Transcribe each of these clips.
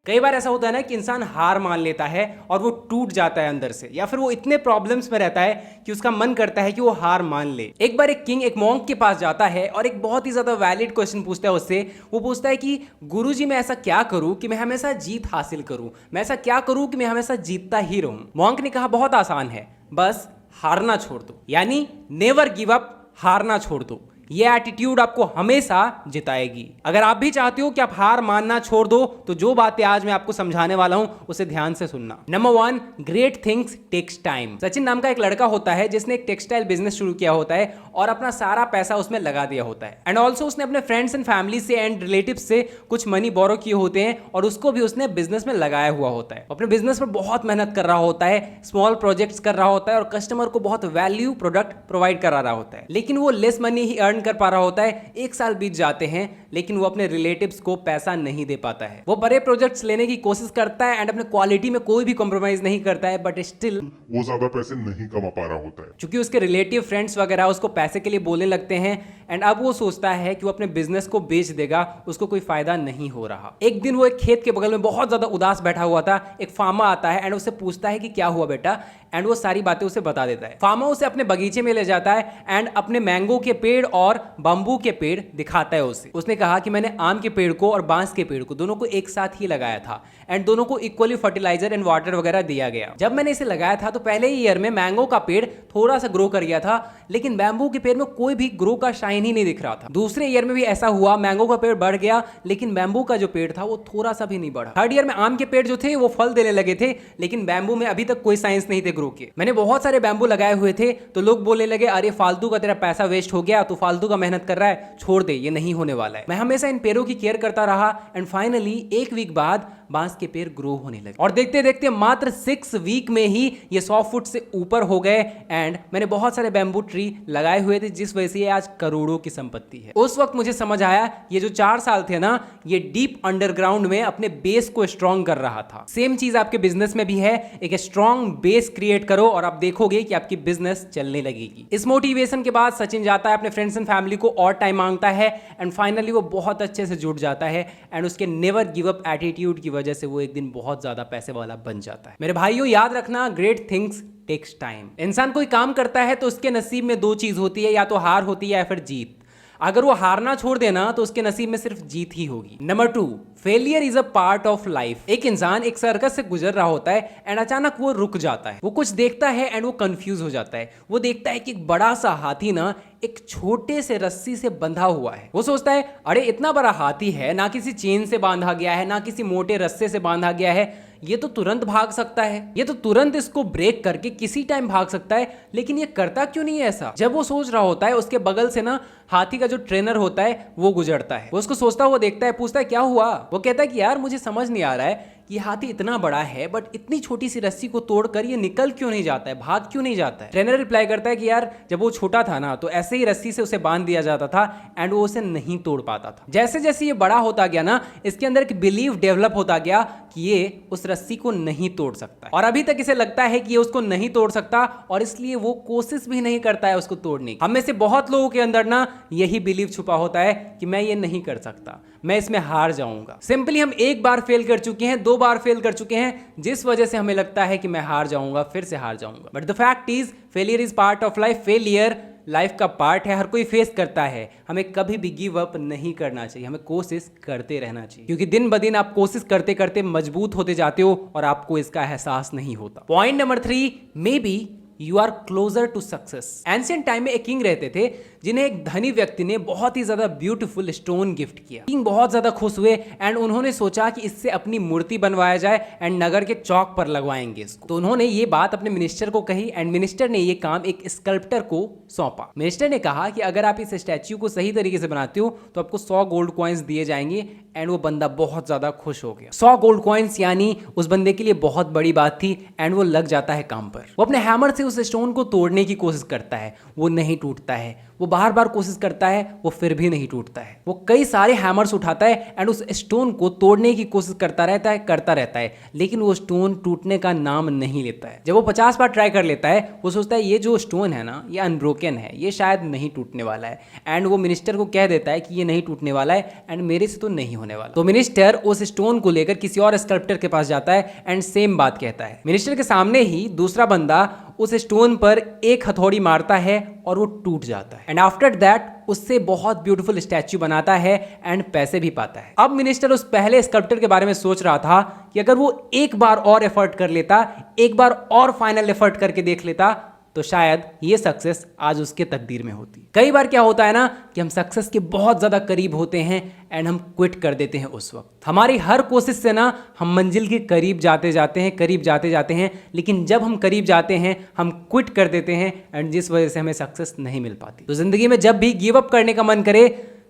कई बार ऐसा होता है ना कि इंसान हार मान लेता है और वो टूट जाता है अंदर से, या फिर वो इतने प्रॉब्लम्स में रहता है कि उसका मन करता है कि वो हार मान ले। एक बार एक किंग एक मॉन्क के पास जाता है और एक बहुत ही ज्यादा वैलिड क्वेश्चन पूछता है उससे। वो पूछता है कि गुरुजी मैं ऐसा क्या करूं कि मैं हमेशा जीत हासिल करूं, मैं ऐसा क्या करूं कि मैं हमेशा जीतता ही रहूं। मॉन्क ने कहा बहुत आसान है, बस हारना छोड़ दो, यानी नेवर गिव अप, हारना छोड़ दो। ये एटीट्यूड आपको हमेशा जिताएगी। अगर आप भी चाहते हो कि आप हार मानना छोड़ दो तो जो बातें आज मैं आपको समझाने वाला हूं उसे ध्यान से सुनना। Number 1, great things takes time. Sachin नाम का एक लड़का होता है जिसने एक टेक्सटाइल बिजनेस शुरू किया होता है और अपना सारा पैसा उसमें लगा दिया होता है। एंड ऑल्सो उसने अपने फ्रेंड्स एंड फैमिली से एंड रिलेटिव से कुछ मनी बोरो किए होते हैं और उसको भी उसने बिजनेस में लगाया हुआ होता है। अपने बिजनेस पर बहुत मेहनत कर रहा होता है, स्मॉल प्रोजेक्ट्स कर रहा होता है और कस्टमर को बहुत वैल्यू प्रोडक्ट प्रोवाइड करा रहा होता है, लेकिन वो लेस मनी ही अर्न कर पा रहा होता है। एक साल बीत जाते हैं लेकिन वो अपने रिलेटिव्स को पैसा नहीं दे पाता है। वो बड़े प्रोजेक्ट्स लेने की कोशिश करता है एंड अपने क्वालिटी में कोई भी कॉम्प्रोमाइज नहीं करता है, बट स्टिल वो ज्यादा पैसे नहीं कमा पा रहा होता है। क्योंकि उसके रिलेटिव फ्रेंड्स वगैरह उसको पैसे के लिए बोलने लगते हैं एंड अब वो सोचता है कि वो अपने बिजनेस को बेच देगा, उसको कोई फायदा नहीं हो रहा। एक दिन वो एक खेत के बगल में बहुत ज्यादा उदास बैठा हुआ था। एक फार्मर आता है एंड उससे पूछता है कि क्या हुआ बेटा, एंड वो सारी बातें उसे बता देता है। फार्मर उसे अपने बगीचे में ले जाता है एंड अपने मैंगो के पेड़ और बम्बू के पेड़ दिखाता है उसे। उसने कहा कि मैंने आम के पेड़ को और बांस के पेड़ को दोनों को एक साथ ही लगाया था एंड दोनों को इक्वली फर्टिलाइजर एंड वाटर वगैरह दिया गया। जब मैंने इसे लगाया था तो पहले ही ईयर में मैंगो का पेड़ थोड़ा सा ग्रो कर गया था, लेकिन बैम्बू के पेड़ में कोई भी ग्रो का शाइन ही नहीं दिख रहा था। दूसरे ईयर में भी ऐसा हुआ, मैंगो का पेड़ बढ़ गया लेकिन बैम्बू का जो पेड़ था वो थोड़ा सा भी नहीं बढ़ा। थर्ड ईयर में आम के पेड़ जो थे वो फल देने लगे थे, लेकिन बैम्बू में अभी तक कोई साइंस नहीं थे ग्रो के। मैंने बहुत सारे बैम्बू लगाए हुए थे तो लोग बोलने लगे अरे फालतू का तेरा पैसा वेस्ट हो गया, तू फालतू का मेहनत कर रहा है, छोड़ दे, ये नहीं होने वाला है। मैं हमेशा इन पेड़ों की केयर करता रहा एंड फाइनली एक वीक बाद बांस के पेड़ ग्रो होने लगे और देखते देखते मात्र 6 वीक में ही ये 100 फुट से ऊपर हो गए एंड मैंने बहुत सारे बैम्बू ट्री लगाए हुए थे जिस वजह से ये आज करोड़ों की संपत्ति है। उस वक्त मुझे समझ आया ये जो 4 साल थे ना, ये डीप अंडरग्राउंड में अपने बेस को स्ट्रॉन्ग कर रहा था। सेम चीज आपके बिजनेस में भी है, एक स्ट्रॉन्ग बेस क्रिएट करो और आप देखोगे कि आपकी बिजनेस चलने लगेगी। इस मोटिवेशन के बाद सचिन जाता है अपने फ्रेंड्स एंड फैमिली को और टाइम मांगता है एंड फाइनली वो बहुत अच्छे से जुड़ जाता है एंड उसके नेवर गिव अप एटीट्यूड की वजह से वो एक दिन बहुत ज्यादा पैसे वाला बन जाता है। मेरे भाइयों याद रखना, ग्रेट थिंग्स टेक्स टाइम। इंसान कोई काम करता है तो उसके नसीब में 2 चीज होती है, या तो हार होती है या फिर जीत। अगर वो हारना छोड़ देना तो उसके नसीब में सिर्फ जीत ही होगी। Number 2, failure is a part of life. एक इंसान एक सर्कस से गुजर रहा होता है एंड अचानक वो रुक जाता है। वो कुछ देखता है एंड वो कंफ्यूज हो जाता है। वो देखता है कि एक बड़ा सा हाथी ना एक छोटे से रस्सी से बंधा हुआ है। वो सोचता है अरे इतना बड़ा हाथी है, ना किसी चेन से बांधा गया है ना किसी मोटे रस्से से बांधा गया है, ये तो तुरंत भाग सकता है, ये तो तुरंत इसको ब्रेक करके किसी टाइम भाग सकता है, लेकिन ये करता क्यों नहीं है ऐसा। जब वो सोच रहा होता है उसके बगल से ना हाथी का जो ट्रेनर होता है वो गुजरता है। वो उसको सोचता हुआ देखता है, पूछता है क्या हुआ। वो कहता है कि यार मुझे समझ नहीं आ रहा है कि हाथी इतना बड़ा है बट इतनी छोटी सी रस्सी को तोड़कर ये निकल क्यों नहीं जाता है, भाग क्यों नहीं जाता है। ट्रेनर रिप्लाई करता है कि यार जब वो छोटा था ना तो ऐसे ही रस्सी से उसे बांध दिया जाता था एंड वो उसे नहीं तोड़ पाता था। जैसे जैसे ये बड़ा होता गया ना, इसके अंदर एक बिलीव डेवलप होता गया कि ये उस रस्सी को नहीं तोड़ सकता और अभी तक इसे लगता है कि ये उसको नहीं तोड़ सकता और इसलिए वो कोशिश भी नहीं करता है उसको तोड़ने की। हम में से बहुत लोगों के अंदर ना यही बिलीव छुपा होता है कि मैं ये नहीं कर सकता, मैं इसमें हार जाऊंगा। सिंपली हम एक बार फेल कर चुके हैं, 2 बार फेल कर चुके हैं, जिस वजह से हमें लगता है कि मैं हार जाऊंगा, फिर से हार जाऊंगा। But the fact is failure is part of life. Failure life का पार्ट है, हर कोई फेस करता है। हमें कभी भी गिव अप नहीं करना चाहिए, हमें कोशिश करते रहना चाहिए, क्योंकि दिन ब दिन आप कोशिश करते करते मजबूत होते जाते हो और आपको इसका एहसास नहीं होता। Point number 3, may be you are closer to success. Ancient time में एक किंग रहते थे जिन्हें एक धनी व्यक्ति ने बहुत ही ज्यादा ब्यूटीफुल स्टोन गिफ्ट किया। किंग बहुत ज्यादा खुश हुए एंड उन्होंने सोचा कि इससे अपनी मूर्ति बनवाया जाए एंड नगर के चौक पर लगवाएंगे इसको। तो उन्होंने ये बात अपने मिनिस्टर को कही एंड मिनिस्टर ने ये काम एक स्कल्प्टर को सौंपा। मिनिस्टर ने कहा कि अगर आप इस स्टैच्यू को सही तरीके से बनाते हो तो आपको 100 गोल्ड कॉइन्स दिए जाएंगे एंड वो बंदा बहुत ज्यादा खुश हो गया। 100 गोल्ड कॉइन्स यानी उस बंदे के लिए बहुत बड़ी बात थी एंड वो लग जाता है काम पर। वो अपने हैमर से उस स्टोन को तोड़ने की कोशिश करता है, वो नहीं टूटता है। वो बार बार कोशिश करता है, वो फिर भी नहीं टूटता है। वो कई सारे हैमर्स उठाता है एंड उस स्टोन को तोड़ने की कोशिश करता रहता है, लेकिन वो स्टोन टूटने का नाम नहीं लेता है। जब वो 50 बार ट्राई कर लेता है, वो सोचता है ये जो स्टोन है ना, ये अनब्रोकन है, ये शायद नहीं टूटने वाला है। एंड वो मिनिस्टर को कह देता है कि ये नहीं टूटने वाला है एंड मेरे से तो नहीं होने वाला। तो मिनिस्टर उस स्टोन को लेकर किसी और स्कल्प्टर के पास जाता है एंड सेम बात कहता है। मिनिस्टर के सामने ही दूसरा बंदा उस स्टोन पर एक हथौड़ी मारता है और वो टूट जाता है। एंड आफ्टर दैट उससे बहुत ब्यूटीफुल स्टैच्यू बनाता है एंड पैसे भी पाता है। अब मिनिस्टर उस पहले स्कल्प्टर के बारे में सोच रहा था कि अगर वो एक बार और एफर्ट कर लेता, एक बार और फाइनल एफर्ट करके देख लेता, तो शायद ये सक्सेस आज उसके तकदीर में होती। कई बार क्या होता है ना कि हम सक्सेस के बहुत ज्यादा करीब होते हैं एंड हम क्विट कर देते हैं उस वक्त। हमारी हर कोशिश से ना हम मंजिल के करीब जाते जाते हैं, लेकिन जब हम करीब जाते हैं हम क्विट कर देते हैं एंड जिस वजह से हमें सक्सेस नहीं मिल पाती। तो जिंदगी में जब भी गिव अप करने का मन करे,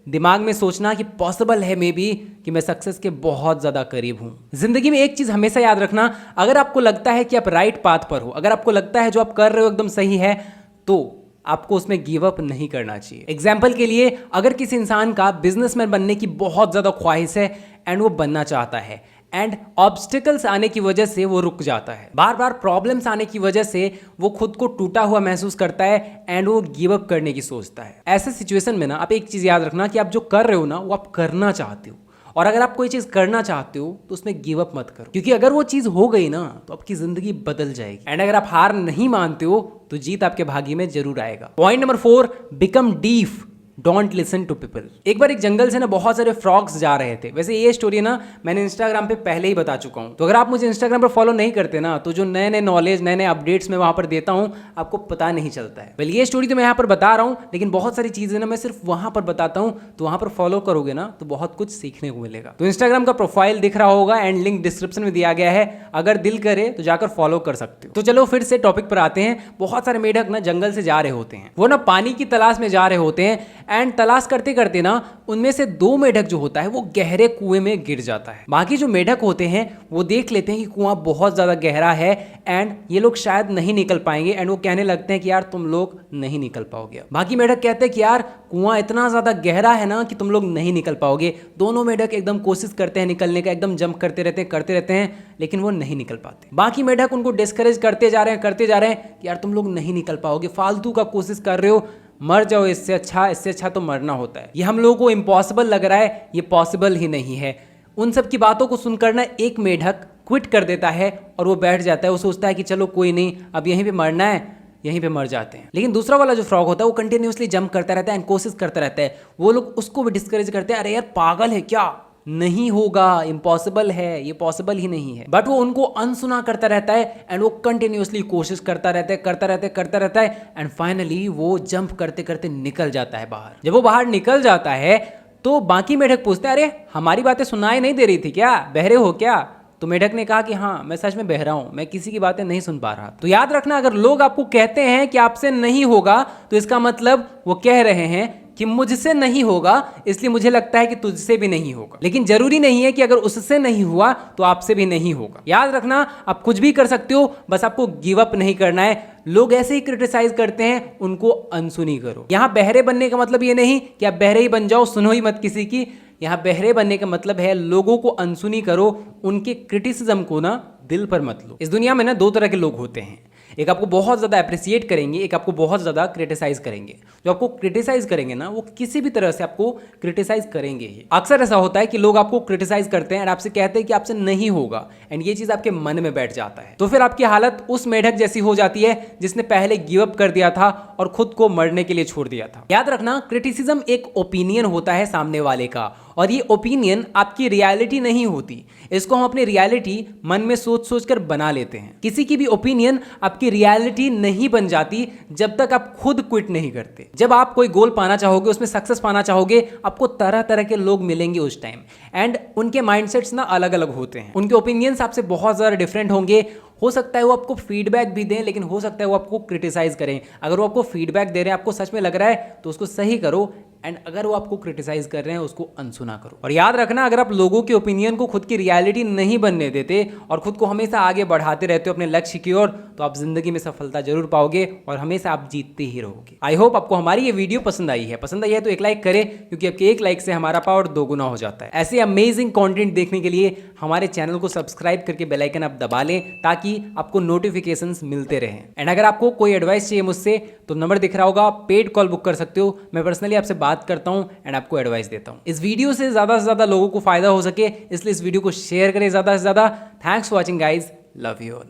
दिमाग में सोचना कि पॉसिबल है मे बी कि मैं सक्सेस के बहुत ज़्यादा करीब हूँ। जिंदगी में एक चीज़ हमेशा याद रखना, अगर आपको लगता है कि आप राइट पाथ पर हो, अगर आपको लगता है जो आप कर रहे हो एकदम सही है, तो आपको उसमें गिव अप नहीं करना चाहिए। एग्जाम्पल के लिए, अगर किसी इंसान का बिजनेसमैन बनने की बहुत ज़्यादा ख्वाहिश है एंड वो बनना चाहता है एंड ऑब्स्टिकल्स आने की वजह से वो रुक जाता है, बार बार प्रॉब्लम्स आने की वजह से वो खुद को टूटा हुआ महसूस करता है एंड वो गिव अप करने की सोचता है। ऐसे सिचुएशन में ना आप एक चीज़ याद रखना कि आप जो कर रहे हो ना वो आप करना चाहते हो, और अगर आप कोई चीज़ करना चाहते हो तो उसमें गिव अप मत करो, क्योंकि अगर वो चीज़ हो गई ना तो आपकी ज़िंदगी बदल जाएगी। एंड अगर आप हार नहीं मानते हो तो जीत आपके भाग्य में जरूर आएगा। Point number 4, become deaf, don't listen to people. एक बार एक जंगल से ना बहुत सारे फ्रॉग्स जा रहे थे। वैसे ये स्टोरी ना मैंने इंस्टाग्राम पे पहले ही बता चुका हूँ, तो अगर आप मुझे इंस्टाग्राम पर फॉलो नहीं करते ना तो जो नए नए नॉलेज, नए नए अपडेट्स मैं वहाँ पर देता हूँ आपको पता नहीं चलता है। वेल ये स्टोरी तो मैं यहाँ पर बता रहा हूँ, लेकिन बहुत सारी चीज़ें ना मैं सिर्फ वहाँ पर बताता हूँ, तो वहाँ पर फॉलो करोगे ना तो बहुत कुछ सीखने को मिलेगा। तो इंस्टाग्राम का प्रोफाइल दिख रहा होगा एंड लिंक डिस्क्रिप्शन में दिया गया है, अगर दिल करे तो जाकर फॉलो कर सकते हो। तो चलो फिर से टॉपिक पर आते हैं। बहुत सारे मेढक ना जंगल से जा रहे होते हैं, वो ना पानी की तलाश में जा रहे होते हैं एंड तलाश करते करते ना उनमें से 2 मेढक जो होता है वो गहरे कुएं में गिर जाता है। बाकी जो मेढक होते हैं वो देख लेते हैं कि कुआं बहुत ज्यादा गहरा है एंड ये लोग शायद नहीं निकल पाएंगे एंड वो कहने लगते हैं कि यार तुम लोग नहीं निकल पाओगे। बाकी मेढक कहते हैं कि यार कुआं इतना ज्यादा गहरा है ना कि तुम लोग नहीं निकल पाओगे। दोनों मेढक एकदम कोशिश करते हैं निकलने का, एकदम जंप करते रहते हैं, लेकिन वो नहीं निकल पाते। बाकी मेढक उनको डिस्करेज करते जा रहे हैं कि यार तुम लोग नहीं निकल पाओगे, फालतू का कोशिश कर रहे हो, मर जाओ, इससे अच्छा तो मरना होता है, ये हम लोगों को इम्पॉसिबल लग रहा है, ये पॉसिबल ही नहीं है। उन सब की बातों को सुनकर ना एक मेढक क्विट कर देता है और वो बैठ जाता है। वो सोचता है कि चलो कोई नहीं, अब यहीं पे मरना है, यहीं पे मर जाते हैं। लेकिन दूसरा वाला जो फ्रॉग होता है वो कंटिन्यूसली जंप करता रहता है एंड कोशिश करता रहता है। वो लोग उसको भी डिस्करेज करते हैं, अरे यार पागल है क्या, नहीं होगा, इम्पॉसिबल है, ये पॉसिबल ही नहीं है। बट वो उनको अनसुना करता रहता है एंड वो कंटिन्यूसली कोशिश करता रहता है एंड फाइनली वो जंप करते करते निकल जाता है बाहर। जब वो बाहर निकल जाता है तो बाकी मेढक पूछते हैं, अरे हमारी बातें सुनाई नहीं दे रही थी क्या, बहरे हो क्या? तो मेढक ने कहा कि हाँ मैं सच में बहरा हूं, मैं किसी की बातें नहीं सुन पा रहा। तो याद रखना, अगर लोग आपको कहते हैं कि आपसे नहीं होगा तो इसका मतलब वो कह रहे हैं कि मुझसे नहीं होगा, इसलिए मुझे लगता है कि तुझसे भी नहीं होगा। लेकिन जरूरी नहीं है कि अगर उससे नहीं हुआ तो आपसे भी नहीं होगा। याद रखना, आप कुछ भी कर सकते हो, बस आपको गिव अप नहीं करना है। लोग ऐसे ही क्रिटिसाइज करते हैं, उनको अनसुनी करो। यहाँ बहरे बनने का मतलब ये नहीं कि आप बहरे ही बन जाओ, सुनो ही मत किसी की। यहाँ बहरे बनने का मतलब है लोगों को अनसुनी करो, उनके क्रिटिसिज्म को ना दिल पर मत लो। इस दुनिया में ना 2 तरह के लोग होते हैं, एक आपको बहुत ज़्यादा अप्रिसिएट करेंगे, एक आपको बहुत ज़्यादा क्रिटिसाइज करेंगे। जो आपको क्रिटिसाइज करेंगे ना वो किसी भी तरह से आपको क्रिटिसाइज करेंगे ही। अक्सर ऐसा होता है कि लोग आपको क्रिटिसाइज करते हैं और आपसे कहते हैं कि आपसे नहीं होगा एंड ये चीज़ आपके मन में बैठ जाता है। तो फिर आपकी हालत उस मेढक जैसी हो जाती है जिसने पहले गिव अप कर दिया था और खुद को मरने के लिए छोड़ दिया था। याद रखना, क्रिटिसिज्म एक ओपिनियन होता है सामने वाले का, और ये ओपिनियन आपकी रियलिटी नहीं होती। इसको हम अपनी रियलिटी मन में सोच सोच कर बना लेते हैं। किसी की भी ओपिनियन आपकी रियलिटी नहीं बन जाती जब तक आप खुद क्विट नहीं करते। जब आप कोई गोल पाना चाहोगे, उसमें सक्सेस पाना चाहोगे, आपको तरह तरह के लोग मिलेंगे उस टाइम एंड उनके माइंडसेट्स ना अलग अलग होते हैं। उनके ओपिनियंस आपसे बहुत ज़्यादा डिफरेंट होंगे। हो सकता है वो आपको फीडबैक भी दें, लेकिन हो सकता है वो आपको क्रिटिसाइज करें। अगर वो आपको फीडबैक दे रहे हैं, आपको सच में लग रहा है तो उसको सही करो एंड अगर वो आपको क्रिटिसाइज कर रहे हैं उसको अनसुना करो। और याद रखना, अगर आप लोगों के ओपिनियन को खुद की रियलिटी नहीं बनने देते और खुद को हमेशा आगे बढ़ाते रहते हो अपने लक्ष्य की ओर, तो आप जिंदगी में सफलता जरूर पाओगे और हमेशा आप जीतते ही रहोगे। आई होप आपको हमारी ये वीडियो पसंद आई है। पसंद आई है तो एक लाइक करें, क्योंकि आपके एक लाइक से हमारा पावर दोगुना हो जाता है। ऐसे अमेजिंग कंटेंट देखने के लिए हमारे चैनल को सब्सक्राइब करके बेल आइकन आप दबा लें, ताकि आपको नोटिफिकेशंस मिलते रहें। एंड अगर आपको कोई एडवाइस चाहिए मुझसे तो नंबर दिख रहा होगा, पेड कॉल बुक कर सकते हो। मैं पर्सनली आपसे बात करता हूं एंड आपको एडवाइस देता हूं। इस वीडियो से ज्यादा लोगों को फायदा हो सके, इसलिए इस वीडियो को शेयर करें ज्यादा से ज्यादा। Thanks for watching guys, love you all.